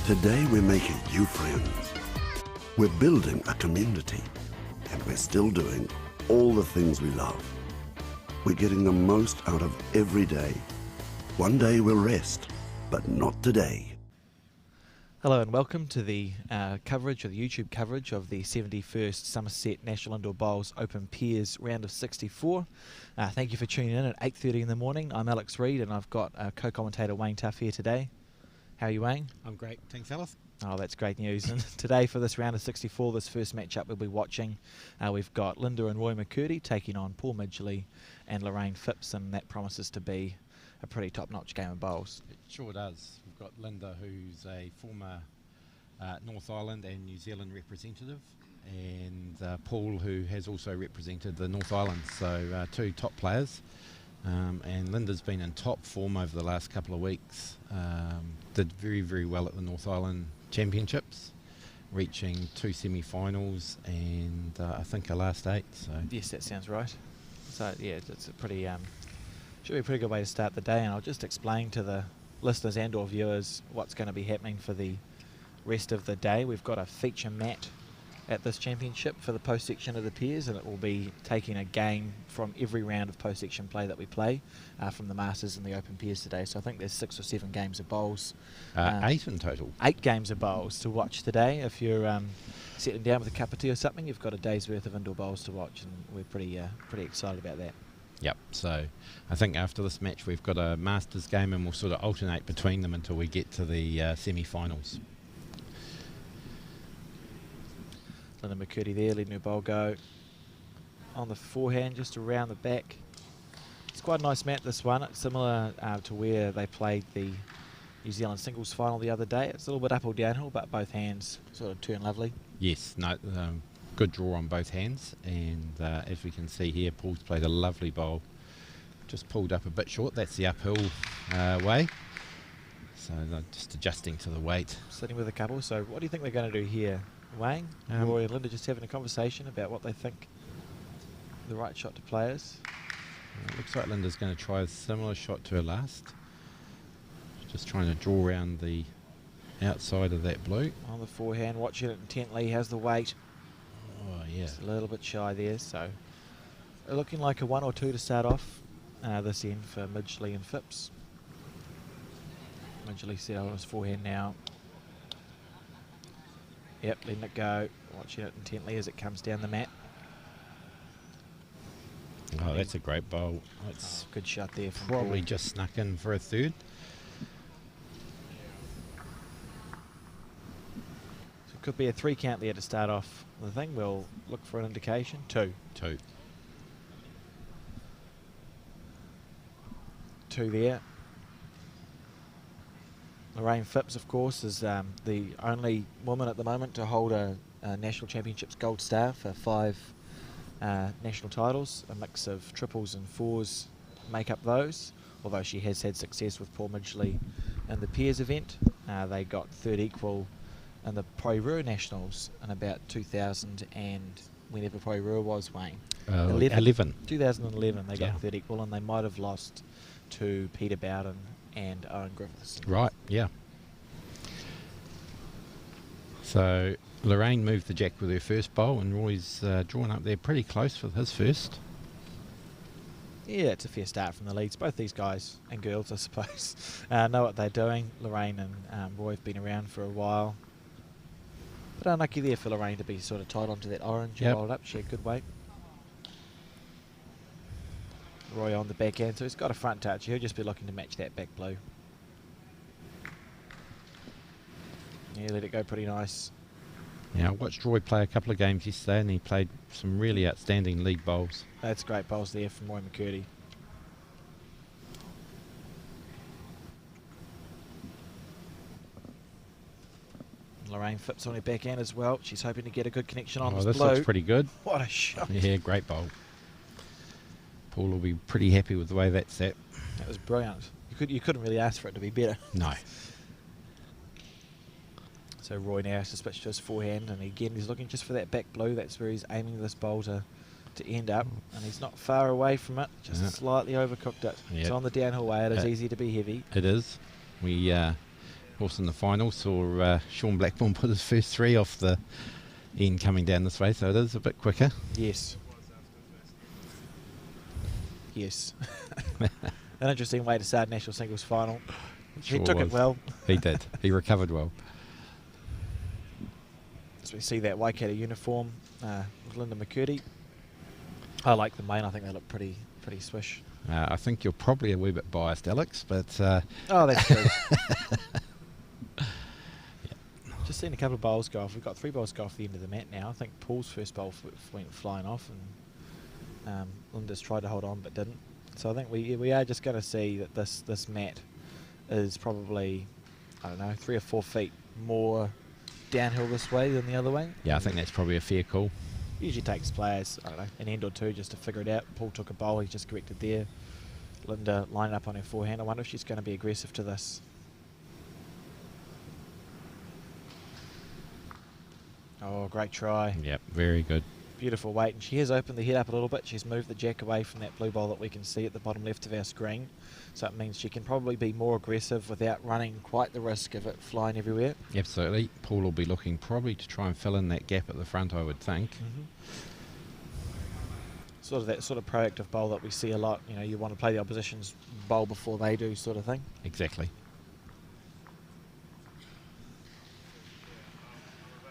Today we're making new friends. We're building a community. And we're still doing all the things we love. We're getting the most out of every day. One day we'll rest, but not today. Hello and welcome to the coverage, or the YouTube coverage of the 71st Summerset National Indoor Bowls Open Pairs round of 64. Thank you for tuning in at 8:30 in the morning. I'm Alex Reid and I've got co-commentator Wayne Tuff here today. How are you, Wayne? I'm great, thanks Alice. Oh, that's great news. And today for this round of 64, this first matchup we'll be watching, we've got Linda and Roy McCurdy taking on Paul Midgley and Lorraine Phipps, and that promises to be a pretty top-notch game of bowls. It sure does. We've got Linda, who's a former North Island and New Zealand representative, and Paul, who has also represented the North Island, so two top players. And Linda's been in top form over the last couple of weeks. Did very, very well at the North Island Championships, reaching 2 semi-finals and I think a last 8. So yes, that sounds right. So yeah, it's a pretty should be a pretty good way to start the day. And I'll just explain to the listeners and/or viewers what's going to be happening for the rest of the day. We've got a feature mat at this championship for the post section of the pairs, and it will be taking a game from every round of post section play that we play from the Masters and the Open Pairs today. So I think there's 6 or 7 games of bowls. 8 in total. 8 games of bowls to watch today. If you're sitting down with a cup of tea or something, you've got a day's worth of indoor bowls to watch, and we're pretty excited about that. Yep, so I think after this match we've got a Masters game and we'll sort of alternate between them until we get to the semi-finals. Linda McCurdy there, leading her bowl go. On the forehand, just around the back. It's quite a nice mat, this one. It's similar to where they played the New Zealand singles final the other day. It's a little bit up or downhill, but both hands sort of turn lovely. Yes, no, good draw on both hands, and as we can see here, Paul's played a lovely bowl. Just pulled up a bit short. That's the uphill way. So just adjusting to the weight. Sitting with a couple. So what do you think they're going to do here, Wayne? Roy and Linda just having a conversation about what they think the right shot to play is. Looks like Linda's going to try a similar shot to her last. Just trying to draw around the outside of that blue. On the forehand, watching it intently. How's the weight? Oh, yeah. Just a little bit shy there. So looking like a 1 or 2 to start off this end for Midgley and Phipps. Midgley set on his forehand now. Yep, letting it go. Watching it intently as it comes down the mat. Oh, that's a great bowl. That's good shot there from probably Paul. just snuck in for a third. So it could be a 3 count there to start off the thing. We'll look for an indication. 2. 2 there. Lorraine Phipps, of course, is the only woman at the moment to hold a National Championships gold star for 5 national titles. A mix of triples and 4s make up those, although she has had success with Paul Midgley in the pairs event. They got 3rd equal in the Poirua Nationals in about 2000 and whenever Poirua was, Wayne. 11. 2011 they got 3rd equal, and they might have lost to Peter Bowden and Owen Griffiths. Right, yeah. So Lorraine moved the jack with her first bowl, and Roy's drawn up there pretty close for his first. Yeah, it's a fair start from the leads. Both these guys and girls, I suppose, know what they're doing. Lorraine and Roy have been around for a while. But unlucky there for Lorraine to be sort of tied onto that orange and rolled up. She had good weight. Roy on the backhand, so he's got a front touch. He'll just be looking to match that back blue. Yeah, let it go pretty nice. Yeah, I watched Roy play a couple of games yesterday, and he played some really outstanding lead bowls. That's great bowls there from Roy McCurdy. Lorraine Phipps on her backhand as well. She's hoping to get a good connection on this blue. This looks pretty good. What a shot. Yeah, great bowl. Paul will be pretty happy with the way that's set. That was brilliant. You couldn't really ask for it to be better. No. So Roy now has to switch to his forehand, and again he's looking just for that back blue. That's where he's aiming this bowl to end up, and he's not far away from it, just slightly overcooked it. It's on the downhill way. It is easy to be heavy. It is. We course, in the final, saw Sean Blackburn put his first 3 off the end coming down this way, so it is a bit quicker. Yes. Yes. An interesting way to start a national singles final. Sure He took it was. well. He did. He recovered well. So we see that Waikato uniform with Linda McCurdy. I like the main. I think they look pretty swish. I think you're probably a wee bit biased, Alex, but Oh, that's true. Just seen a couple of bowls go off. We've got 3 bowls go off the end of the mat now. I think Paul's first bowl went flying off, and Linda's tried to hold on but didn't. So I think we are just going to see that this mat is probably, I don't know, 3 or 4 feet more downhill this way than the other way. yeah, I think that's probably a fair call. Usually takes players, I don't know, an end or two just to figure it out. Paul took a bowl, he's just corrected there. Linda lined up on her forehand. I wonder if she's going to be aggressive to this. Oh, great try. Yep, very good. Beautiful weight, and she has opened the head up a little bit. She's moved the jack away from that blue bowl that we can see at the bottom left of our screen. So it means she can probably be more aggressive without running quite the risk of it flying everywhere. Absolutely. Paul will be looking probably to try and fill in that gap at the front, I would think. Sort of that sort of proactive bowl that we see a lot. You know, you want to play the opposition's bowl before they do, sort of thing. Exactly.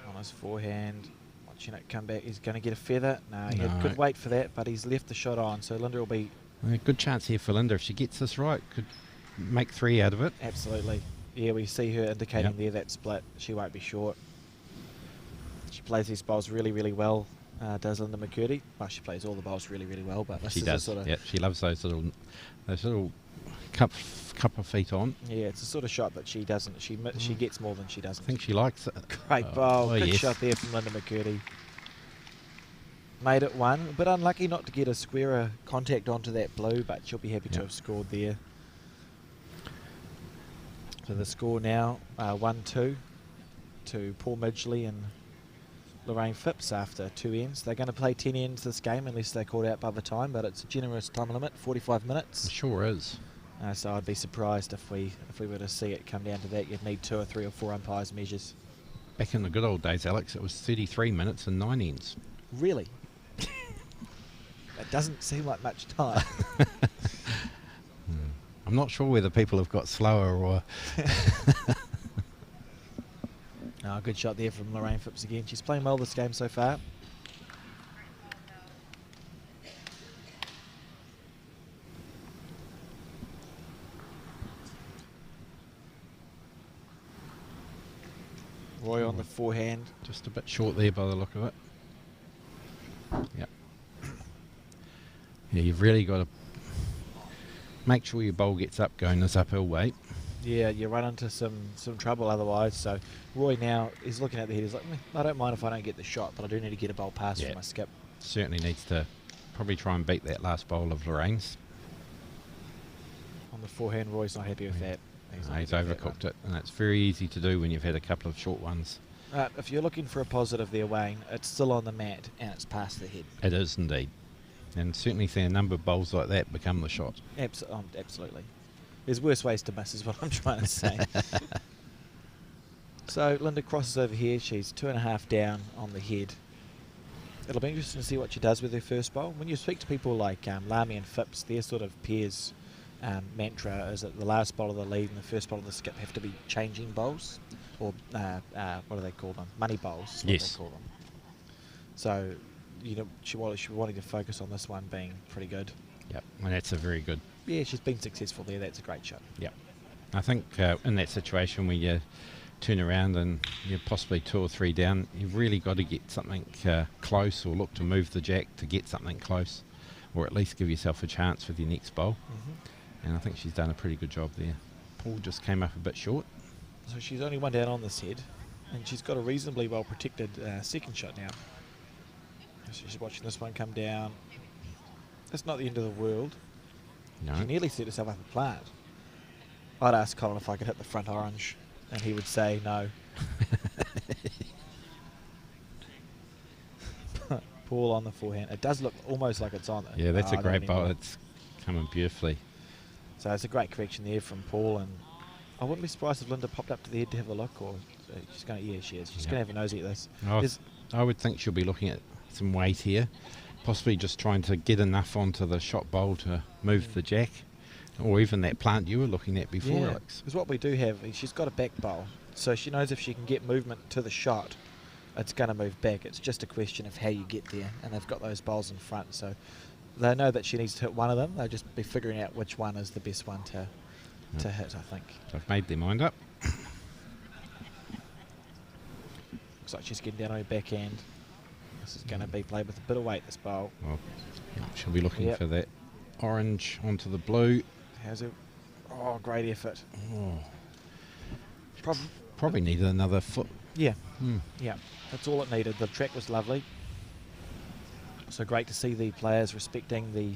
On his forehand, watching it come back. He's going to get a feather. No, he had No. good weight for that, but he's left the shot on. So Linda will be A good chance here for Linda. If she gets this right, could make 3 out of it. absolutely. Yeah, we see her indicating Yep. there that split. She won't be short. She plays these bowls really, really well. Does Linda McCurdy? Well, she plays all the bowls really, really well, but this She is does. a sort of Yeah, she loves those little cup of feet on. yeah, it's a sort of shot that she doesn't. She gets more than she I doesn't. think she likes it. Great bowl. Oh, Good yes. shot there from Linda McCurdy. Made it 1, but unlucky not to get a squarer contact onto that blue, but she'll be happy to Yep. have scored there. So the score now 1-2 to Paul Midgley and Lorraine Phipps after 2 ends. They're going to play 10 ends this game unless they're called out by the time, but it's a generous time limit, 45 minutes. It sure is. So I'd be surprised if we were to see it come down to that. You'd need 2 or 3 or 4 umpires measures. Back in the good old days, Alex, it was 33 minutes and 9 ends. Really? That doesn't seem like much time. I'm not sure whether people have got slower or... Oh, good shot there from Lorraine Phipps again. She's playing well this game so far. Roy on the forehand. Just a bit short there by the look of it. Yep. Yeah, you've really got to make sure your bowl gets up going this uphill weight. Yeah, you run into some trouble otherwise. So Roy now is looking at the head. He's like, I don't mind if I don't get the shot, but I do need to get a bowl pass Yeah. from my skip. Certainly needs to probably try and beat that last bowl of Lorraine's. On the forehand, Roy's not happy with that. He's overcooked it, and it's very easy to do when you've had a couple of short ones. If you're looking for a positive there, Wayne, it's still on the mat and it's past the head. It is indeed. And certainly seen a number of bowls like that become the shot. Absolutely. There's worse ways to miss is what I'm trying to say. So Linda crosses over here. She's 2.5 down on the head. It'll be interesting to see what she does with her first bowl. When you speak to people like Lamy and Phipps, their sort of pairs mantra is that the last bowl of the lead and the first bowl of the skip have to be changing bowls, or what do they call them? Money bowls. Is what Yes. they call them. So, you know, she wanted to focus on this one being pretty good. Yep, and that's a very good. Yeah, she's been successful there. That's a great shot. Yep. I think in that situation where you turn around and you're possibly 2 or 3 down, you've really got to get something close, or look to move the jack to get something close, or at least give yourself a chance with your next bowl. And I think she's done a pretty good job there. Paul just came up a bit short. So she's only 1 down on this head, and she's got a reasonably well protected second shot now. So she's watching this one come down. That's not the end of the world. No. She nearly set herself up a plant. I'd ask Colin if I could hit the front orange, and he would say no. Paul on the forehand. It does look almost like it's on it. Yeah, that's a not great bowl. anymore. It's coming beautifully. So it's a great correction there from Paul, and I wouldn't be surprised if Linda popped up to the head to have a look, or she's going to, yeah, she is. She's Yeah. going to have a nosy at this. I would think she'll be looking at some weight here, possibly just trying to get enough onto the shot bowl to move the jack, or even that plant you were looking at before, Yeah, Alex. because what we do have, she's got a back bowl, so she knows if she can get movement to the shot, it's going to move back. It's just a question of how you get there, and they've got those bowls in front, so they know that she needs to hit one of them. They'll just be figuring out which one is the best one to hit, I think. They've made their mind up. Looks like she's getting down on her backhand. This is going to be played with a bit of weight, this bowl. Well, she'll be looking Yep. for that orange onto the blue. How's it? Oh, great effort. Oh, Prob- probably needed another foot. yeah, Hmm. yeah, that's all it needed. The track was lovely. So great to see the players respecting the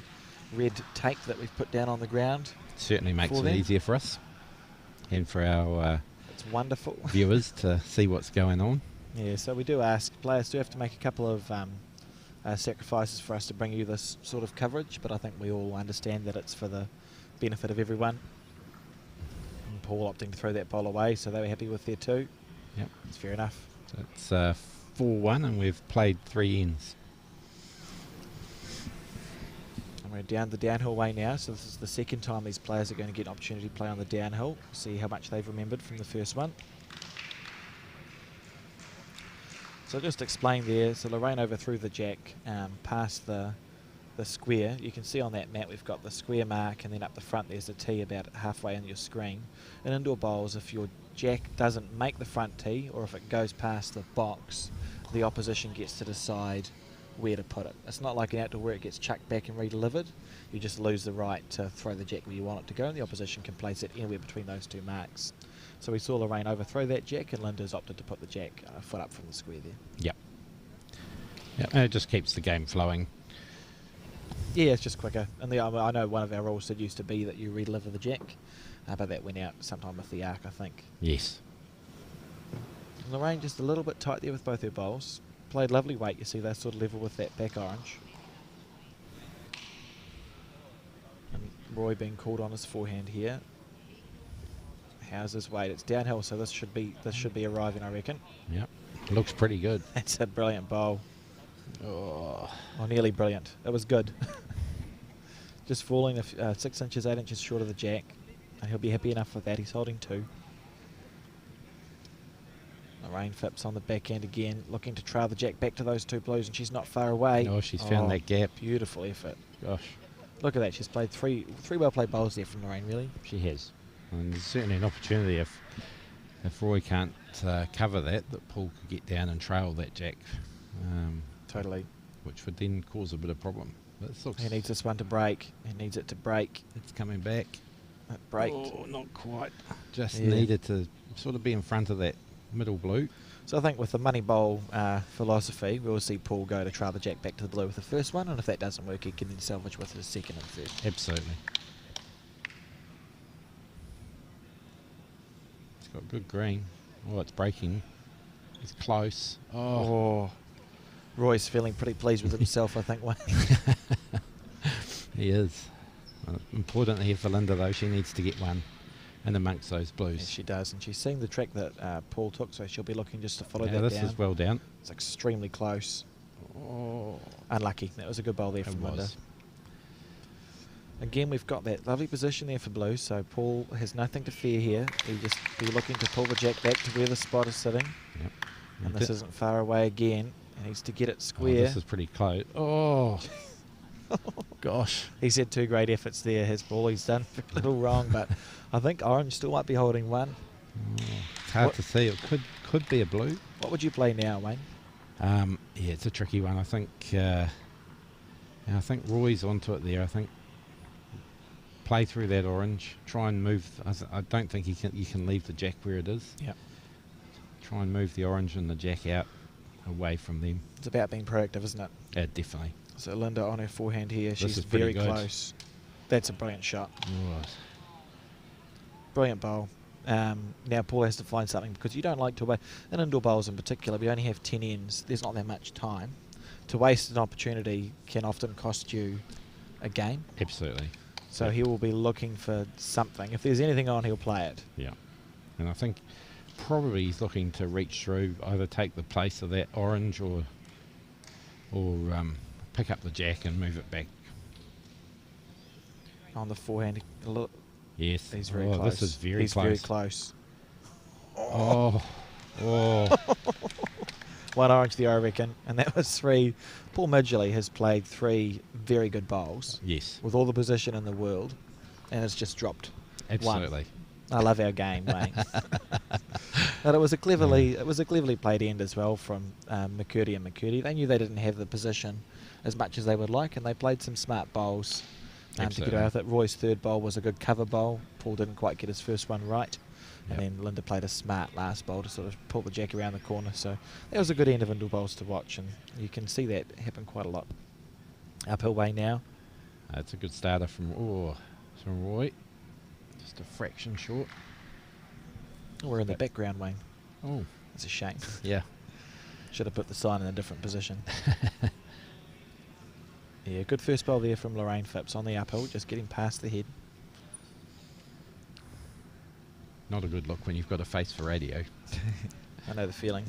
red tape that we've put down on the ground. Certainly makes For it them. easier for us and for our It's wonderful. viewers to see what's going on. Yeah, so we do ask, players do have to make a couple of sacrifices for us to bring you this sort of coverage, but I think we all understand that it's for the benefit of everyone. And Paul opting to throw that ball away, so they were happy with their two. Yep. It's fair enough. So it's 4-1 and we've played 3 ends. And we're down the downhill way now, so this is the second time these players are going to get an opportunity to play on the downhill. See how much they've remembered from the first one. So just explain there, so Lorraine overthrew the jack past the square. You can see on that map we've got the square mark, and then up the front there's a tee about halfway in your screen. In indoor bowls, if your jack doesn't make the front tee, or if it goes past the box, the opposition gets to decide where to put it. It's not like an outdoor where it gets chucked back and redelivered. You just lose the right to throw the jack where you want it to go, and the opposition can place it anywhere between those two marks. So we saw Lorraine overthrow that jack, and Linda's opted to put the jack a foot up from the square there. Yep. Yep. And it just keeps the game flowing. Yeah, it's just quicker. And I know one of our rules that used to be that you redeliver the jack, but that went out sometime with the arc, I think. Yes. Lorraine just a little bit tight there with both her bowls. Played lovely weight, you see they're sort of level with that back orange. And Roy being called on his forehand here. How's his weight? It's downhill, so this should be arriving, I reckon. Yep. Looks pretty good. That's a brilliant bowl. Oh. Oh, nearly brilliant. It was good. Just falling 6 inches, 8 inches short of the jack. And he'll be happy enough with that. He's holding 2. Lorraine Phipps on the backhand again, looking to trail the jack back to those 2 blues, and she's not far away. Oh, she's found that gap. Beautiful effort. Gosh, Look at that. She's played three well-played bowls there from Lorraine, really. she has. And there's certainly an opportunity if Roy can't cover that Paul could get down and trail that jack. Totally. Which would then cause a bit of problem. But it looks, He needs this one to break. He needs it to break. it's coming back. It braked. Oh, not quite. Just Yeah. needed to sort of be in front of that middle blue. So I think with the money bowl philosophy, we'll see Paul go to trail the jack back to the blue with the first one, and if that doesn't work, he can then salvage with his second and third. Absolutely. It's got good green. Oh, it's breaking. It's close. Oh, Roy's feeling pretty pleased with himself, I think. he is. Important here for Linda, though. She needs to get one in amongst those blues. Yes, she does, and she's seeing the track that Paul took, so she'll be looking just to follow Yeah, that this down. is well down. It's extremely close. Oh, Unlucky. That was a good bowl there it from Linda. was. Again, we've got that lovely position there for blue, so Paul has nothing to fear here. He'll just be looking to pull the jack back to where the spot is sitting. Yep. And this isn't far away again. He needs to get it Oh, square. this is pretty close. Oh, gosh. He's had 2 great efforts there, his ball. He's done a little wrong, but I think orange still might be holding one. Oh, it's hard What- to see. It could be a blue. What would you play now, Wayne? Yeah, it's a tricky one. I think Roy's onto it there. I think play through that orange. Try and move. I don't think you can leave the jack where it is. Yep. Try and move the orange and the jack out away from them. It's about being proactive, isn't it? Yeah, definitely. So Linda on her forehand here. She's is pretty very good. close. That's a brilliant shot. Right. Brilliant bowl. Now Paul has to find something, because you don't like to waste, in indoor bowls in particular, we only have 10 ends. There's not that much time. To waste an opportunity can often cost you a game. Absolutely. So he will be looking for something. If there's anything on, he'll play it. Yeah. And I think probably he's looking to reach through, either take the place of that orange or pick up the jack and move it back. On the forehand. Look, Yes. he's very close. This is very he's close. very close. Oh. One orange there, I reckon, and that was 3. Paul Midgley has played 3 very good bowls. Yes. With all the position in the world, and it's just dropped. Absolutely. 1. I love our game, mate. But it was a cleverly played end as well from McCurdy and McCurdy. They knew they didn't have the position as much as they would like, and they played some smart bowls to get out of it. Roy's 3rd bowl was a good cover bowl. Paul didn't quite get his first one right. And then Linda played a smart last bowl to sort of pull the jack around the corner. So that was a good end of indoor bowls to watch, and you can see that happen quite a lot. Uphill way now. It's a good starter from Roy. Just a fraction short. Oh, we're in the background, Wayne. Oh, that's a shame. Yeah. Should have put the sign in a different position. Yeah, good first bowl there from Lorraine Phipps on the uphill, just getting past the head. Not a good look when you've got a face for radio. I know the feeling.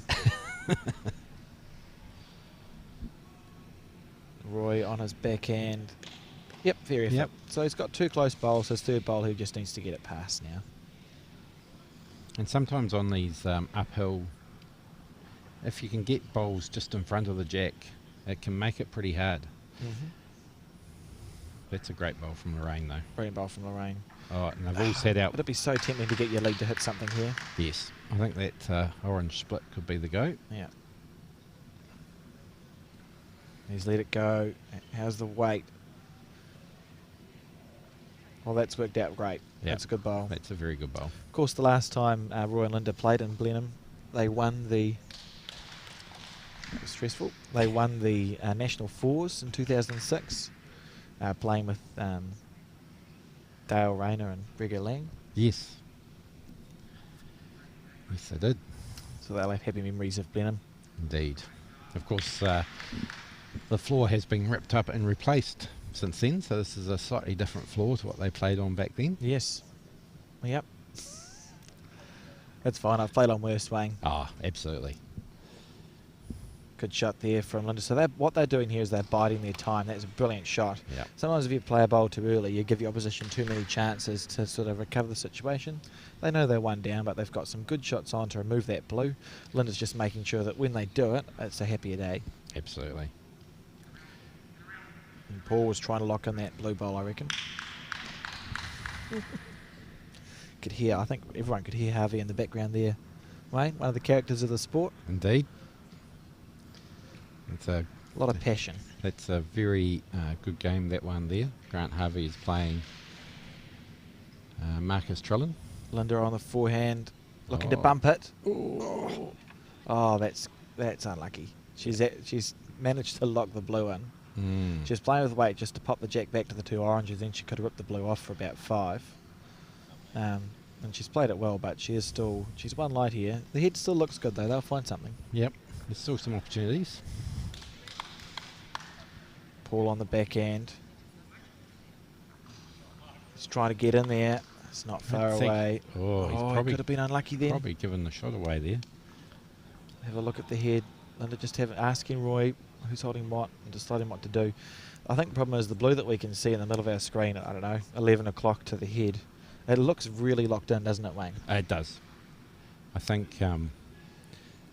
Roy on his backhand. Yep, fair effort. Yep. So he's got 2 close bowls. His 3rd bowl, he just needs to get it past now. And sometimes on these uphill, if you can get bowls just in front of the jack, it can make it pretty hard. That's a great bowl from Lorraine, though. Brilliant bowl from Lorraine. Oh, and they've all set out. It'd be so tempting to get your lead to hit something here. Yes, I think that orange split could be the go. Yeah. He's let it go. How's the weight? Well, that's worked out great. Yep. That's a good bowl. That's a very good bowl. Of course, the last time Roy and Linda played in Blenheim, they won the... It was stressful. They won the National Fours in 2006, playing with Dale Rayner and Gregor Lang. Yes. Yes, they did. So they'll have happy memories of Blenheim. Indeed. Of course, the floor has been ripped up and replaced since then, so this is a slightly different floor to what they played on back then. Yes. Yep. That's fine. I've played on worse, Wayne. Ah, absolutely. Good shot there from Linda. So what they're doing here is they're biding their time. That's a brilliant shot. Yep. Sometimes if you play a bowl too early, you give your opposition too many chances to sort of recover the situation. They know they're 1 down, but they've got some good shots on to remove that blue. Linda's just making sure that when they do it, it's a happier day. Absolutely. And Paul was trying to lock in that blue bowl, I reckon. Could hear, I think everyone could hear Harvey in the background there. Wayne, one of the characters of the sport. Indeed. It's a lot of passion. That's a very good game, that one there. Grant Harvey is playing Marcus Trillin. Linda on the forehand, looking to bump it. Oh, that's unlucky. She's managed to lock the blue in. She was playing with weight just to pop the jack back to the 2 oranges, then she could have ripped the blue off for about 5. And she's played it well, but she's 1 light here. The head still looks good though. They'll find something. Yep, there's still some opportunities. Paul on the backhand. He's trying to get in there. It's not far away. Oh, he's probably could have been unlucky then. Probably given the shot away there. Have a look at the head. Linda just asking Roy who's holding what and deciding what to do. I think the problem is the blue that we can see in the middle of our screen at, I don't know, 11 o'clock to the head. It looks really locked in, doesn't it, Wayne? It does. I think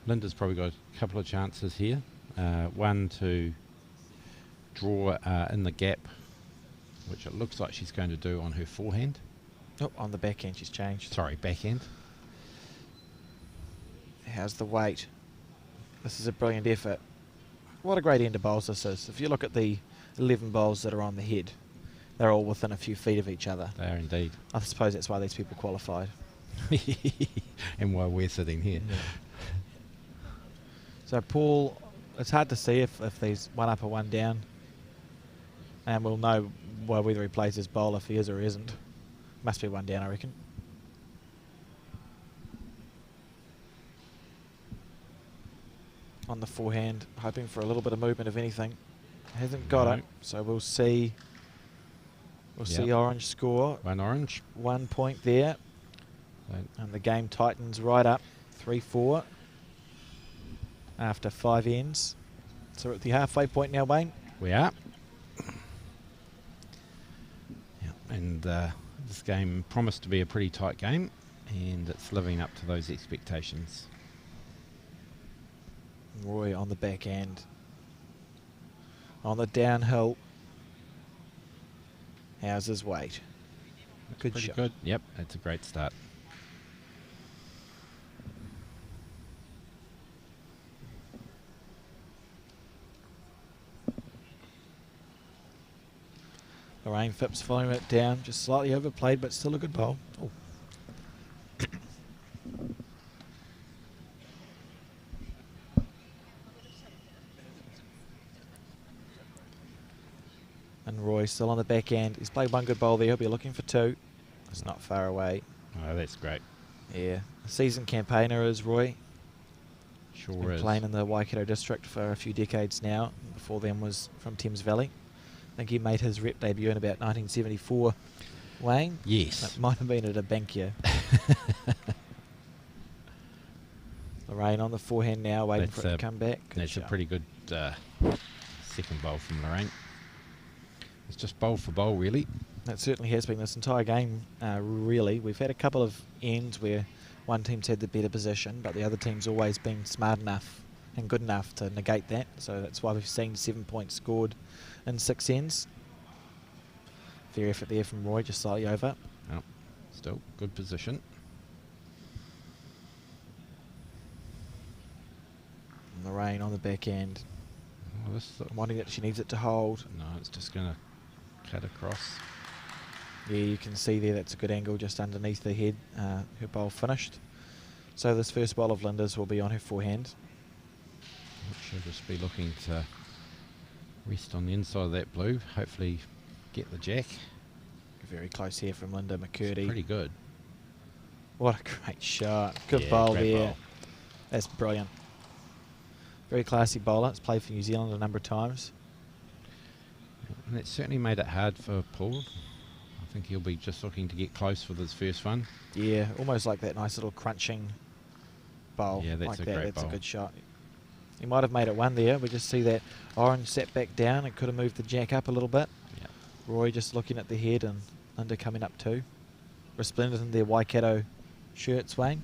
Linda's probably got a couple of chances here. One to draw in the gap, which it looks like she's going to do on her forehand. Oh, on the backhand she's changed. Sorry, backhand. How's the weight? This is a brilliant effort. What a great end of bowls this is. If you look at the 11 bowls that are on the head, they're all within a few feet of each other. They are indeed. I suppose that's why these people qualified. And why we're sitting here. Yeah. So Paul, it's hard to see if there's 1 up or 1 down. And we'll know whether he plays his bowl if he is or isn't. Must be 1 down, I reckon. On the forehand, hoping for a little bit of movement, if anything. Hasn't got it, so we'll see. We'll see orange score. 1 orange. 1 point there. And the game tightens right up, 3-4 after 5 ends. So we're at the halfway point now, Wayne. We are. Yeah, and this game promised to be a pretty tight game, and it's living up to those expectations. Roy on the back end. On the downhill. How's his weight? Good Pretty shot. good. Yep, that's a great start. Lorraine Phipps following it down, just slightly overplayed, but still a good bowl. Oh. And Roy still on the back end. He's played one good bowl there. He'll be looking for 2. It's not far away. Oh, that's great. Yeah, a seasoned campaigner is Roy. Sure Been is. playing in the Waikato district for a few decades now. Before then was from Thames Valley. I think he made his rep debut in about 1974. Wayne? Yes. That might have been at a Bankia. Lorraine on the forehand now, waiting That's for it to come back. Good That's a shot. pretty good second bowl from Lorraine. It's just bowl for bowl, really. That certainly has been this entire game, really. We've had a couple of ends where one team's had the better position, but the other team's always been smart enough and good enough to negate that. So that's why we've seen 7 points scored in 6 ends. Fair effort there from Roy, just slightly over. Oh, still good position. And Lorraine on the back end, Oh, this wanting that she needs it to hold. no, it's just going to cut across. Yeah, you can see there that's a good angle just underneath the head. Her bowl finished. So this first bowl of Linda's will be on her forehand. She'll just be looking to rest on the inside of that blue. Hopefully get the jack. Very close here from Linda It's McCurdy. pretty good. What a great shot. Good Yeah, bowl great there. bowl. That's brilliant. Very classy bowler. It's played for New Zealand a number of times. And it certainly made it hard for Paul. I think he'll be just looking to get close with his first one. Yeah, almost like that nice little crunching bowl. Yeah, that's like a that. great That's bowl. a good shot. He might have made it 1 there. We just see that orange sat back down and could have moved the jack up a little bit. Yeah. Roy just looking at the head and Linda coming up too. Resplendent in their Waikato shirts, Wayne.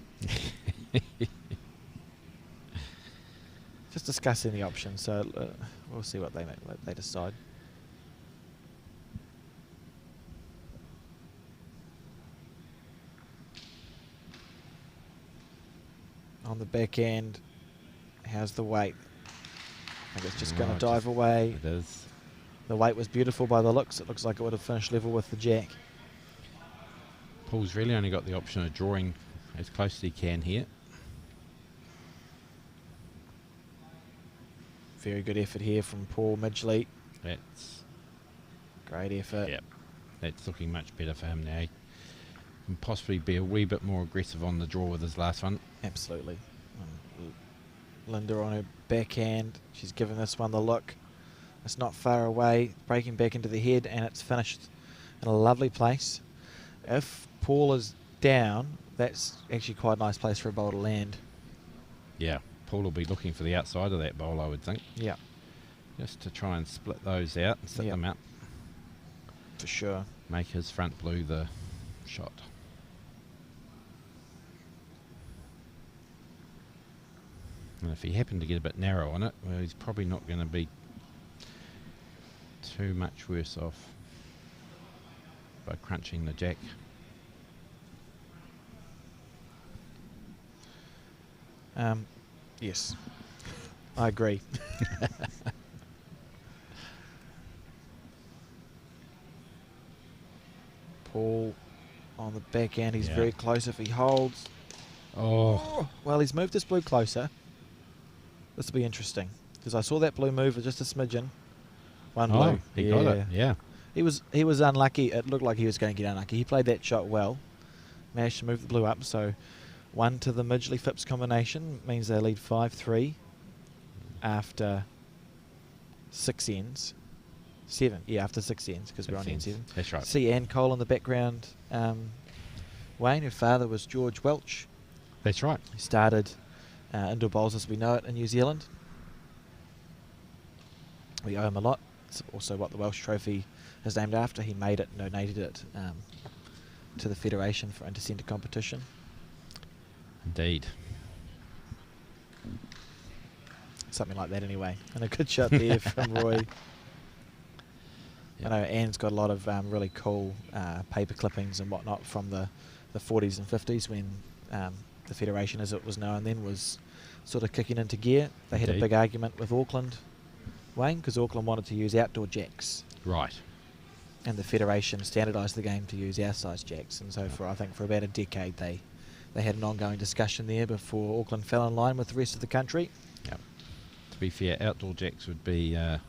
Just discussing the options, so we'll see what what they decide. On the back end, how's the weight? I think it's just going to Oh, dive away. It is. The weight was beautiful by the looks. It looks like it would have finished level with the jack. Paul's really only got the option of drawing as close as he can here. Very good effort here from Paul Midgley. That's Great effort. Yep. That's looking much better for him now. He can possibly be a wee bit more aggressive on the draw with his last one. Absolutely. Linda on her backhand. She's given this one the look. It's not far away. Breaking back into the head, and it's finished in a lovely place. If Paul is down, that's actually quite a nice place for a bowl to land. Yeah, Paul will be looking for the outside of that bowl, I would think, Yeah, just to try and split those out and set Yep. them out. for sure. Make his front blue the shot. And if he happened to get a bit narrow on it, well, he's probably not going to be too much worse off by crunching the jack. Yes, I agree. Paul on the back end. He's Yeah. very close if he holds. Oh, Well, he's moved this blue closer. This will be interesting because I saw that blue move just a smidgen. One blue. oh, he got it. Yeah. He was unlucky. It looked like he was going to get unlucky. He played that shot well. Managed to move the blue up. So 1 to the Midgley Phipps combination means they lead 5-3 after 6 ends. 7. Yeah, after 6 ends because we're on end 7. That's right. See Ann Cole in the background Wayne, her father was George Welch. That's right. He started indoor bowls as we know it in New Zealand. We owe him a lot. It's also what the Welsh Trophy is named after. He made it, donated it to the Federation for inter-centre competition. Indeed. Something like that anyway. And a good shot there from Roy. Yep. I know Anne's got a lot of really cool paper clippings and whatnot from the 40s and 50s when the Federation, as it was known then, was sort of kicking into gear. They had a big argument with Auckland, Wayne, because Auckland wanted to use outdoor jacks. Right. And the Federation standardised the game to use our size jacks. And so I think for about a decade they had an ongoing discussion there before Auckland fell in line with the rest of the country. Yep. To be fair, outdoor jacks would be a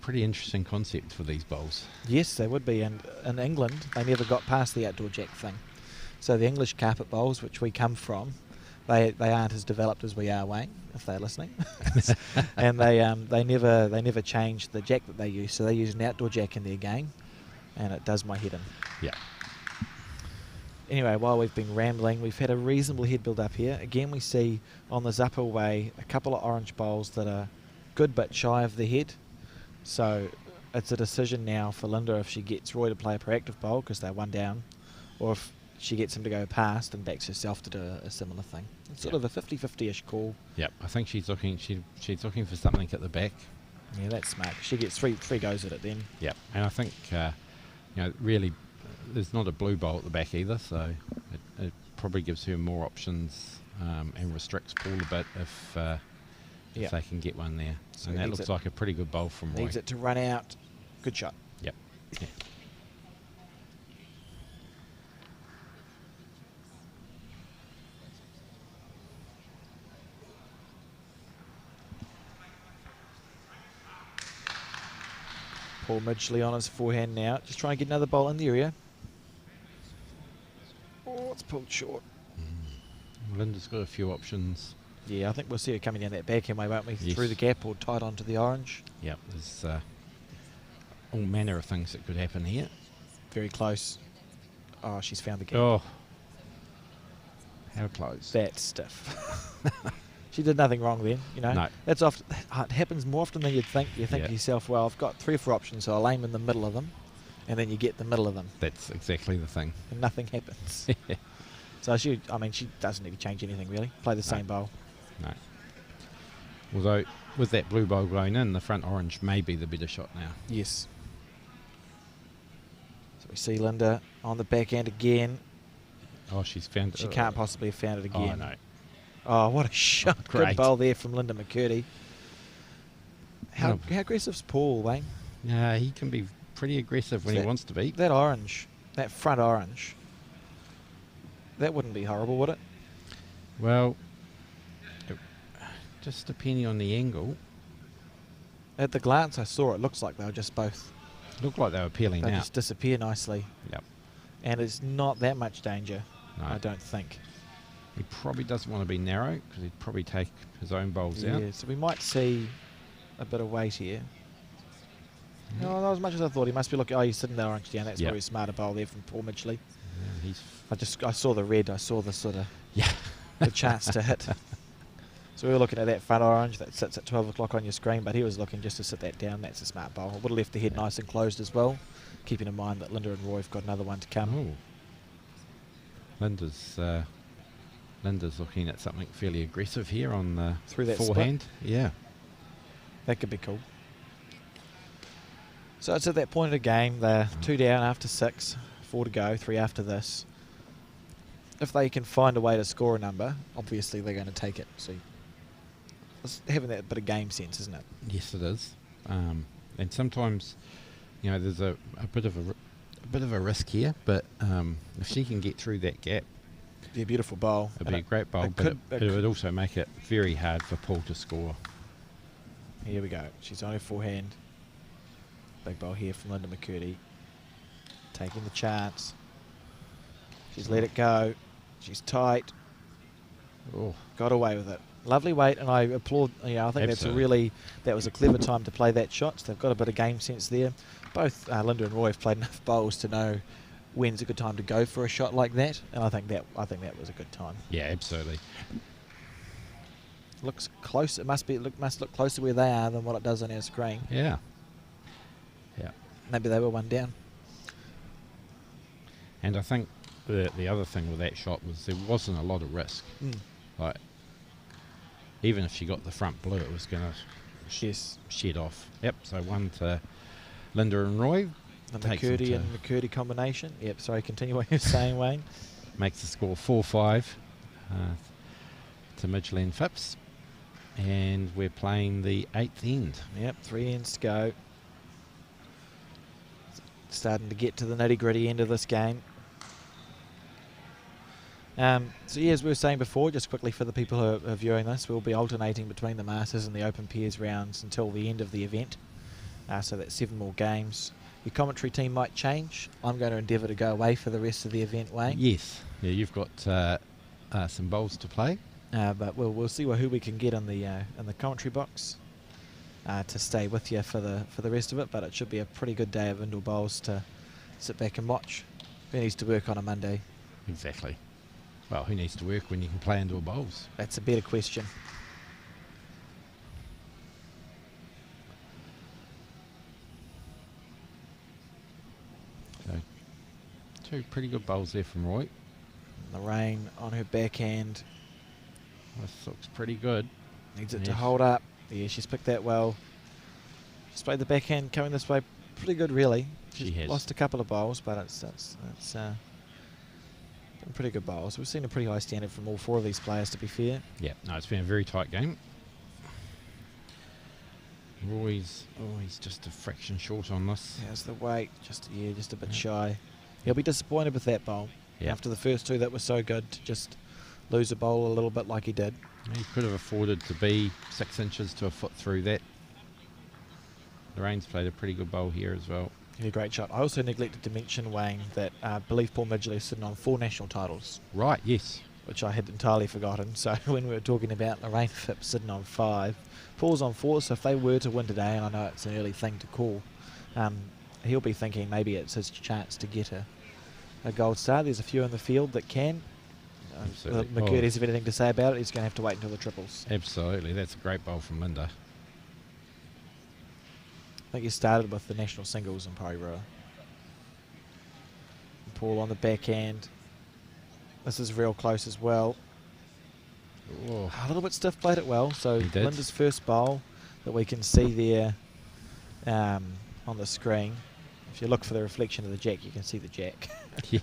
pretty interesting concept for these bowls. Yes, they would be. And in England, they never got past the outdoor jack thing. So the English carpet bowls, which we come from, they aren't as developed as we are, Wayne, if they're listening. And they never changed the jack that they use. So they use an outdoor jack in their game, and it does my head in. Yeah. Anyway, while we've been rambling, we've had a reasonable head build up here. Again, we see on the upper way a couple of orange bowls that are good but shy of the head. So it's a decision now for Linda if she gets Roy to play a proactive bowl because they're one down, or if she gets him to go past and backs herself to do a similar thing. It's sort of a 50-50-ish call. Yep. I think she's looking for something at the back. Yeah, that's smart. She gets three goes at it then. Yep. And I think really there's not a blue bowl at the back either, so it probably gives her more options and restricts Paul a bit if they can get one there. So and that looks like a pretty good bowl from Roy. Needs it to run out. Good shot. Yep. Yeah. Paul Midgley on his forehand now. Just trying to get another bowl in the area. Oh, it's pulled short. Linda's got a few options. Yeah, I think we'll see her coming down that backhand way, won't we? Yes. Through the gap or tight onto the orange. Yep, there's all manner of things that could happen here. Very close. Oh, she's found the gap. Oh, how close. That's stiff. She did nothing wrong then, No. That's often, it happens more often than you'd think. You think to yourself, well, I've got 3 or 4 options, so I'll aim in the middle of them, and then you get the middle of them. That's exactly the thing. And nothing happens. So she doesn't need to change anything really. Play the same bowl. No. Although, with that blue bowl going in, the front orange may be the better shot now. Yes. So we see Linda on the backhand again. Oh, she's found it. She can't possibly have found it again. Oh, no. Oh, what a shot. Great. Good bowl there from Linda McCurdy. How aggressive's Paul, Wayne? Yeah, he can be pretty aggressive when he wants to be. That orange, that front orange, that wouldn't be horrible, would it? Well, just depending on the angle. At the glance I saw, it looks like they were just both. Looked like they were peeling They out. just disappear nicely. Yep. And it's not that much danger, No. I don't think. He probably doesn't want to be narrow because he'd probably take his own bowls out. Yeah, so we might see a bit of weight here. No, not as much as I thought. He must be looking. Oh, he's sitting there orange down. That's Yep. probably a smarter bowl there from Paul Midgley. Yeah, I saw the red. I saw the sort of yeah. the chance to hit. So we were looking at that front orange that sits at 12 o'clock on your screen, but he was looking just to sit that down. That's a smart bowl. Would have left the head nice and closed as well, keeping in mind that Linda and Roy have got another one to come. Oh. Linda's looking at something fairly aggressive here on the Through that forehand. Yeah. That could be cool. So it's at that point of the game. They're 2 down after 6, 4 to go, 3 after this. If they can find a way to score a number, obviously they're going to take it. So it's having that bit of game sense, isn't it? Yes, it is. And sometimes, there's a bit of a risk here, but if she can get through that gap, It'd be a beautiful bowl. it'd be a great bowl, but it would also make it very hard for Paul to score. Here we go. She's on her forehand. Big bowl here from Linda McCurdy. Taking the chance. She's let it go. She's tight. Oh, Got away with it. Lovely weight, and I applaud. I think that was a clever time to play that shot. So they've got a bit of game sense there. Both Linda and Roy have played enough bowls to know when's a good time to go for a shot like that, and I think that was a good time. Yeah, absolutely. Looks close. It must look closer where they are than what it does on our screen. Yeah. Yeah. Maybe they were one down. And I think the other thing with that shot was there wasn't a lot of risk. Like, even if she got the front blue, it was going to shed off. Yep, so 1 to Linda and Roy. The McCurdy and McCurdy combination. Yep, sorry, continue what you're saying, Wayne. Makes the score 4-5 to Midgeland Phipps. And we're playing the 8th end. Yep, 3 ends to go. Starting to get to the nitty-gritty end of this game. So yeah, as we were saying before, just quickly for the people who are viewing this, we'll be alternating between the Masters and the Open Pairs rounds until the end of the event. So that's 7 more games. Your commentary team might change. I'm going to endeavour to go away for the rest of the event, Wayne. Yes. Yeah, you've got some bowls to play. But we'll see who we can get in the commentary box to stay with you for the rest of it. But it should be a pretty good day of indoor bowls to sit back and watch. Who needs to work on a Monday? Exactly. Well, who needs to work when you can play indoor bowls? That's a better question. So, 2 pretty good bowls there from Roy. The rain on her backhand. This looks pretty good. Needs it to hold up. Yeah, she's picked that well. She's played the backhand coming this way pretty good, really. She's She has. lost a couple of bowls, but it's been pretty good bowls. We've seen a pretty high standard from all 4 of these players, to be fair. Yeah, no, it's been a very tight game. Roy's always just a fraction short on this. How's the weight? Just a bit shy. He'll be disappointed with that bowl. Yeah. After the first 2 that were so good, to just lose a bowl a little bit like he did. He could have afforded to be 6 inches to a foot through that. Lorraine's played a pretty good bowl here as well. Yeah, great shot. I also neglected to mention, Wayne, that I believe Paul Midgley is sitting on 4 national titles. Right, yes. Which I had entirely forgotten. So when we were talking about Lorraine Phipps sitting on 5, Paul's on 4, so if they were to win today, and I know it's an early thing to call, he'll be thinking maybe it's his chance to get a gold star. There's a few in the field that can. Absolutely. McCurdy's have anything to say about it, he's going to have to wait until the triples. Absolutely, that's a great bowl from Linda. I think he started with the national singles in Parirua. Paul on the backhand. This is real close as well. Oh. A little bit stiff, played it well. So He did. Linda's first bowl that we can see there on the screen. If you look for the reflection of the jack, you can see the jack Yeah.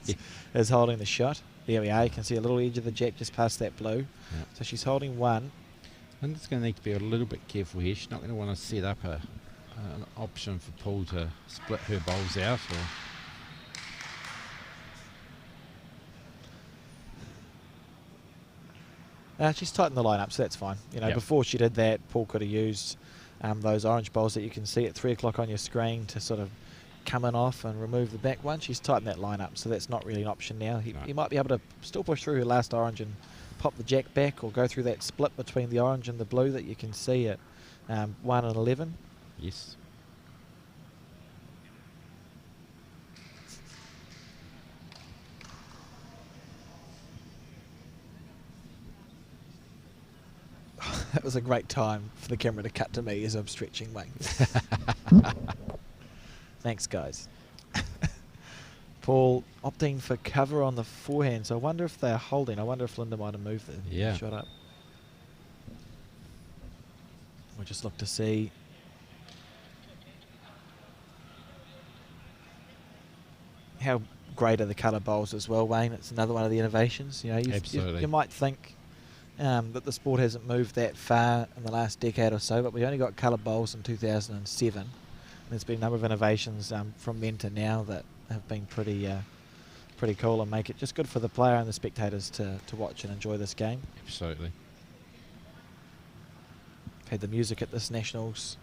is holding the shot. There we are. You can see a little edge of the jack just past that blue. Yeah. So she's holding 1. Linda's going to need to be a little bit careful here. She's not going to want to set up an option for Paul to split her bowls out. She's tightened the lineup, so that's fine. You know, Yep. before she did that, Paul could have used those orange bowls that you can see at 3 o'clock on your screen to sort of come in off and remove the back one. She's tightened that lineup, so that's not really an option now. He might be able to still push through her last orange and pop the jack back, or go through that split between the orange and the blue that you can see at 1 and 11. Yes. That was a great time for the camera to cut to me as I'm stretching, mate. Thanks, guys. Paul opting for cover on the forehand, so I wonder if they're holding. I wonder if Linda might have moved the shot up. We'll just look to see. How great are the colour bowls as well, Wayne? It's another one of the innovations. You know, Absolutely. you might think that the sport hasn't moved that far in the last decade or so, but we only got colour bowls in 2007. There's been a number of innovations from then to now that have been pretty cool and make it just good for the player and the spectators to watch and enjoy this game. Absolutely. Had the music at this Nationals.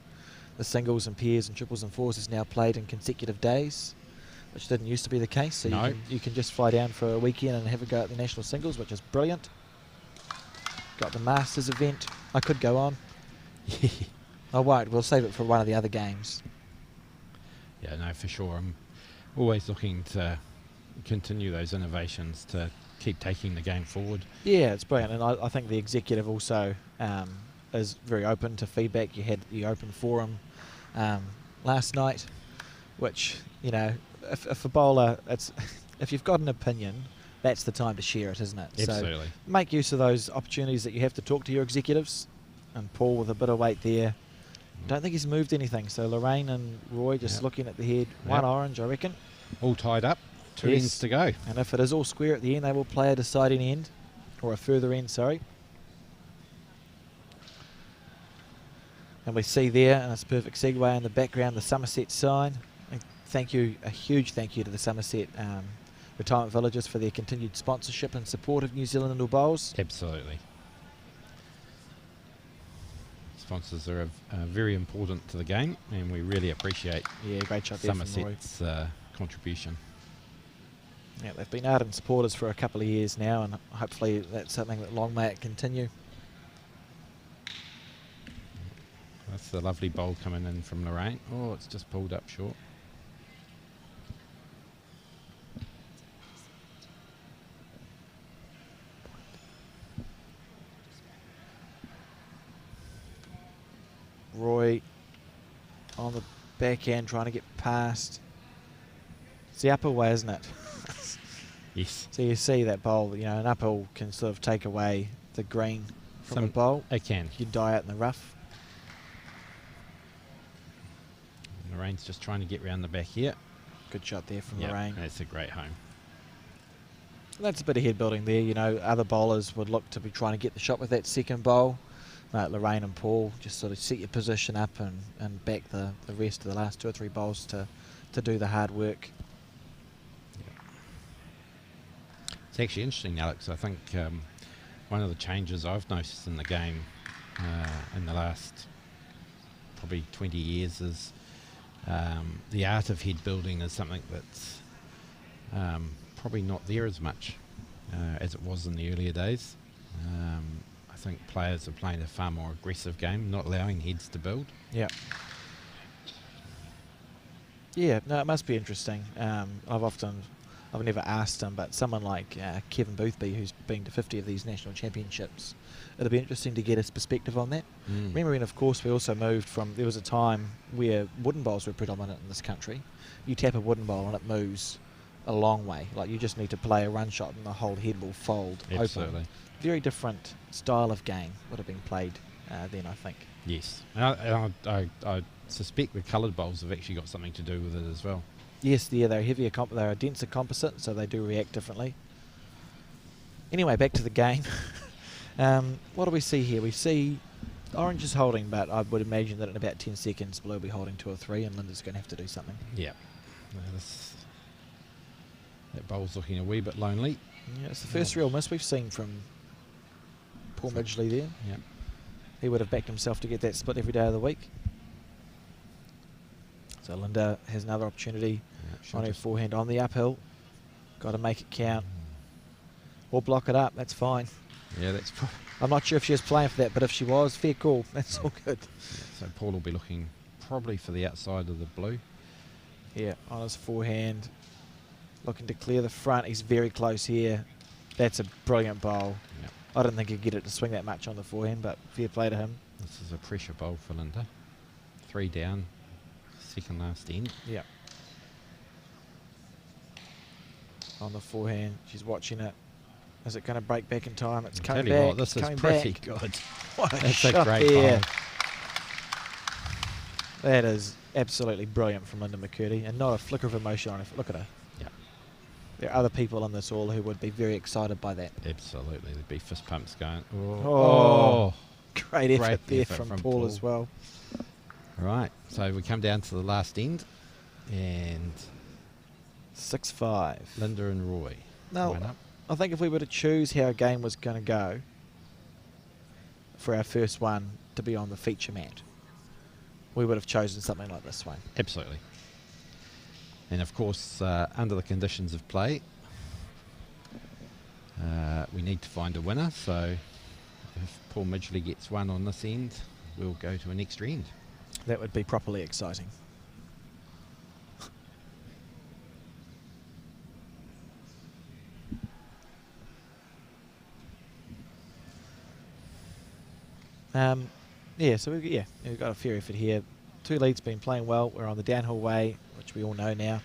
The singles and pairs and triples and fours is now played in consecutive days, which didn't used to be the case. So No. you can just fly down for a weekend and have a go at the national singles, which is brilliant. Got the Masters event. I could go on. I won't. We'll save it for one of the other games. Yeah, no, for sure. I'm always looking to continue those innovations to keep taking the game forward. Yeah, it's brilliant, and I think the executive also is very open to feedback. You had the open forum last night, which, you know, if a bowler, if you've got an opinion, that's the time to share it, isn't it? Absolutely. So make use of those opportunities that you have to talk to your executives. And Paul with a bit of weight there. Don't think he's moved anything. So Lorraine and Roy just looking at the head. One orange, I reckon. All tied up. 2 ends to go. And if it is all square at the end, they will play a deciding end. Or a further end, sorry. And we see there, and it's a perfect segue in the background, the Summerset sign. And thank you, a huge thank you to the Summerset Retirement Villages for their continued sponsorship and support of New Zealand Indoor Bowls. Absolutely. Sponsors are very important to the game, and we really appreciate great shot there from Roy. Summerset's contribution. Yeah, they've been ardent supporters for a couple of years now, and hopefully that's something that long may it continue. That's the lovely bowl coming in from Lorraine. Oh, it's just pulled up short. Roy on the back end trying to get past. It's the upper way, isn't it? Yes. So you see that bowl, you know, an uphill can sort of take away the green from a bowl. It can. You die out in the rough. Lorraine's just trying to get round the back here. Good shot there from Lorraine. That's a great home. That's a bit of head building there. You know, other bowlers would look to be trying to get the shot with that second bowl. Lorraine and Paul just sort of set your position up and back the rest of the last 2 or 3 bowls to do the hard work. It's actually interesting, Alex. I think one of the changes I've noticed in the game in the last probably 20 years is the art of head building is something that's probably not there as much as it was in the earlier days. I think players are playing a far more aggressive game, not allowing heads to build. Yeah. Yeah, no, it must be interesting. I've never asked him, but someone like Kevin Boothby, who's been to 50 of these national championships, it'll be interesting to get his perspective on that. Remembering, of course, we also moved from, there was a time where wooden bowls were predominant in this country. You tap a wooden bowl and it moves a long way. Like, you just need to play a run shot and the whole head will fold Absolutely. open. Very different style of game would have been played then, I think. Yes. And I suspect the coloured bowls have actually got something to do with it as well. Yes, yeah, they're heavier, they're a denser composite, so they do react differently. Anyway, back to the game. What do we see here? We see Orange is holding, but I would imagine that in about 10 seconds Blue will be holding 2 or 3, and Linda's going to have to do something. Yeah. That bowl's looking a wee bit lonely. Yeah, it's the first real miss we've seen from Paul Midgley there. Yeah. He would have backed himself to get that split every day of the week. So Linda has another opportunity on her forehand on the uphill. Got to make it count. Or block it up, that's fine. Yeah, that's I'm not sure if she was playing for that, but if she was, fair call. That's all good. Yeah, so Paul will be looking probably for the outside of the blue. Yeah, on his forehand. Looking to clear the front. He's very close here. That's a brilliant bowl. Yep. I don't think he'd get it to swing that much on the forehand, but fair play to him. This is a pressure bowl for Linda. 3 down, second last end. Yeah. On the forehand, she's watching it. Is it going to break back in time? It's coming back. Tell you what, this is pretty back. good. What a That's shot a great there. bowl. That is absolutely brilliant from Linda McCurdy, and not a flicker of emotion on her. Look at her. Yeah. There are other people on this all who would be very excited by that. Absolutely. There'd be fist pumps going. Oh. Great effort Great there effort from Paul as well. Right. So we come down to the last end, and 6-5. Linda and Roy. Now, went up. I think if we were to choose how a game was going to go for our first one to be on the feature mat, we would have chosen something like this one. Absolutely. And of course, under the conditions of play, we need to find a winner. So if Paul Midgley gets one on this end, we'll go to an extra end. That would be properly exciting. Yeah, so we've got a fair effort here. 2 leads been playing well. We're on the downhill way, which we all know now.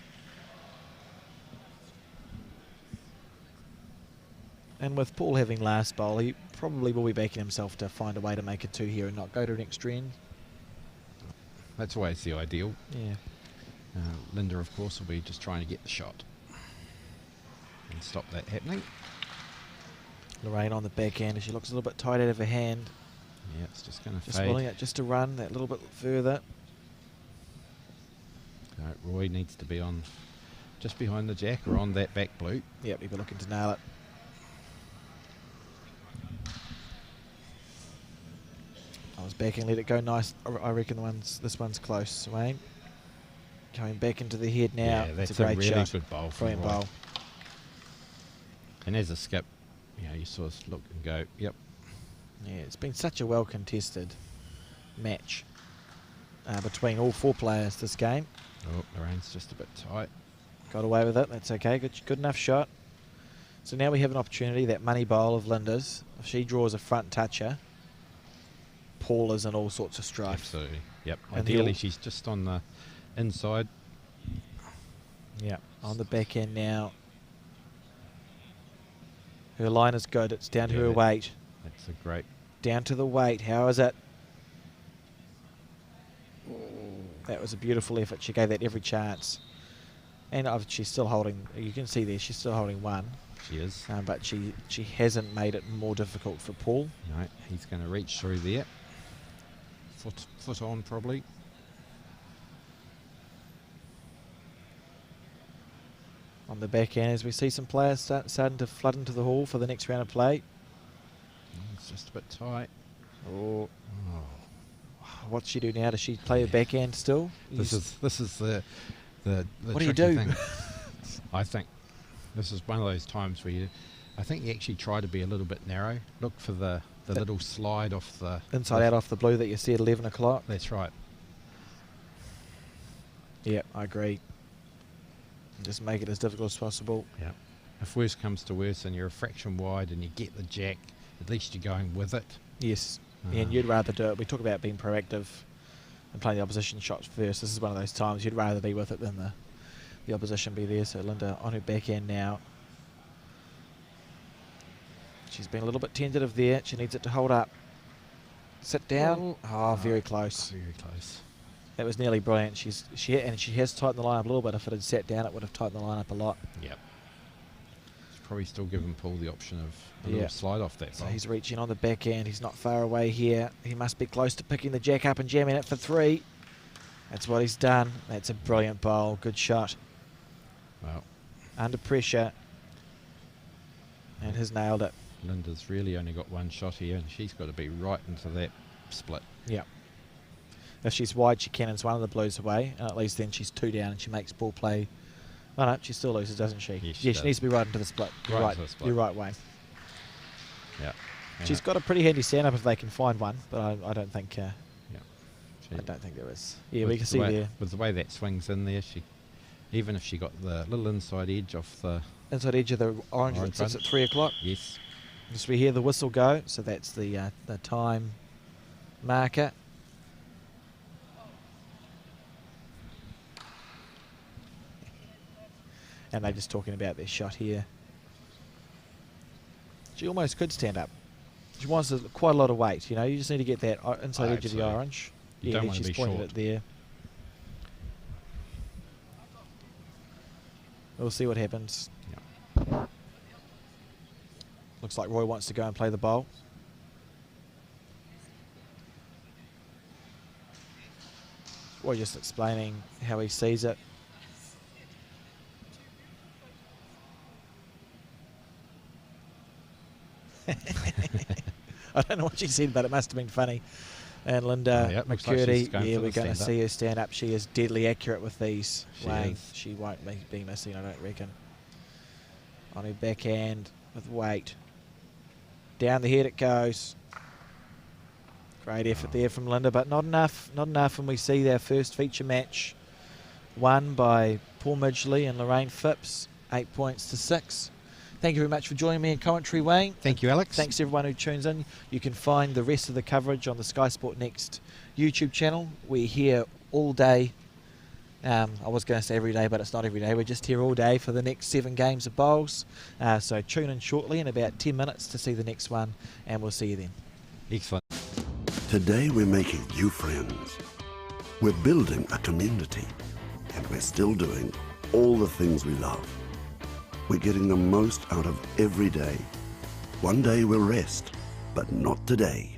And with Paul having last bowl, he probably will be backing himself to find a way to make a 2 here and not go to an extra end. That's always the ideal. Yeah. Linda, of course, will be just trying to get the shot and stop that happening. Lorraine on the back end, she looks a little bit tight out of her hand. Yeah, it's just going to Just fade. willing it just to run that little bit further. Roy needs to be on just behind the jack or on that back blue. Yep, he'll be looking to nail it. I was backing, let it go nice. I reckon this one's close, Wayne. Coming back into the head now. Yeah, that's it's a great really shot. good bowl from Brilliant Roy. bowl. And as a skip, you sort of look and go, yep. Yeah, it's been such a well contested match between all 4 players this game. Oh, Lorraine's just a bit tight. Got away with it. That's okay. Good enough shot. So now we have an opportunity. That money bowl of Linda's, if she draws a front toucher, Paul is in all sorts of strife. Absolutely. Yep. And Ideally, she's just on the inside. Yeah, on the back end now. Her line is good. It's down to her weight. That's a great. Down to the weight. How is it? That was a beautiful effort. She gave that every chance. And she's still holding, you can see there, she's still holding 1. She is. But she hasn't made it more difficult for Paul. No, he's going to reach through there. Foot on, probably. On the back end, as we see some players starting to flood into the hall for the next round of play. It's just a bit tight. Oh. What's she do now? Does she play her back end still? This is the what do you tricky do? thing. I think this is one of those times where I think you actually try to be a little bit narrow. Look for the little slide off the inside out off the blue that you see at 11 o'clock. That's right. Yeah, I agree. Just make it as difficult as possible. Yeah. If worse comes to worse and you're a fraction wide and you get the jack, at least you're going with it. Yes. And you'd rather do it. We talk about being proactive and playing the opposition shots first. This is one of those times you'd rather be with it than the opposition be there. So Linda on her back end now. She's been a little bit tentative there. She needs it to hold up. Sit down. Oh, very close. Very close. That was nearly brilliant. She has tightened the line up a little bit. If it had sat down, it would have tightened the line up a lot. Yep. It's probably still giving Paul the option of a little slide off that So bowl. he's reaching on the back end. He's not far away here. He must be close to picking the jack up and jamming it for 3. That's what he's done. That's a brilliant bowl. Good shot. Well, Under pressure. And has nailed it. Linda's really only got 1 shot here, and she's got to be right into that split. Yeah. If she's wide, she cannons one of the blues away, and at least then she's 2 down and she makes Paul play. Oh no, she still loses, doesn't she? Yes, she does. needs to be right into the split. You're Right right. into the split. You're right, Wayne. Yeah. She's got a pretty handy stand-up if they can find one, but I don't think. I don't think there is. Yeah, we can see there. With the way that swings in there, even if she got the little inside edge off the Inside edge of the orange that sits at 3 o'clock. yes. Just we hear the whistle go, so that's the time marker. And they're just talking about their shot here. She almost could stand up. She wants quite a lot of weight, you know. You just need to get that inside edge of the absolutely. orange. You don't then want to she's be pointed short. it there. We'll see what happens. Yeah. Looks like Roy wants to go and play the bowl. Roy just explaining how he sees it. I don't know what she said, but it must have been funny. And Linda Yeah, it looks like she's McCurdy, going yeah, for we're the going to stand-up. see her stand up. She is deadly accurate with these. She Wayne. is. She won't be missing, I don't reckon. On her backhand with weight. Down the head it goes. Great effort there from Linda, but not enough. Not enough when we see their first feature match won by Paul Midgley and Lorraine Phipps, 8 points to 6. Thank you very much for joining me in commentary, Wayne. Thank you, Alex. Thanks to everyone who tunes in. You can find the rest of the coverage on the Sky Sport Next YouTube channel. We're here all day. I was going to say every day, but it's not every day. We're just here all day for the next 7 games of bowls. So tune in shortly in about 10 minutes to see the next one, and we'll see you then. Excellent. Today we're making new friends. We're building a community, and we're still doing all the things we love. We're getting the most out of every day. One day we'll rest, but not today.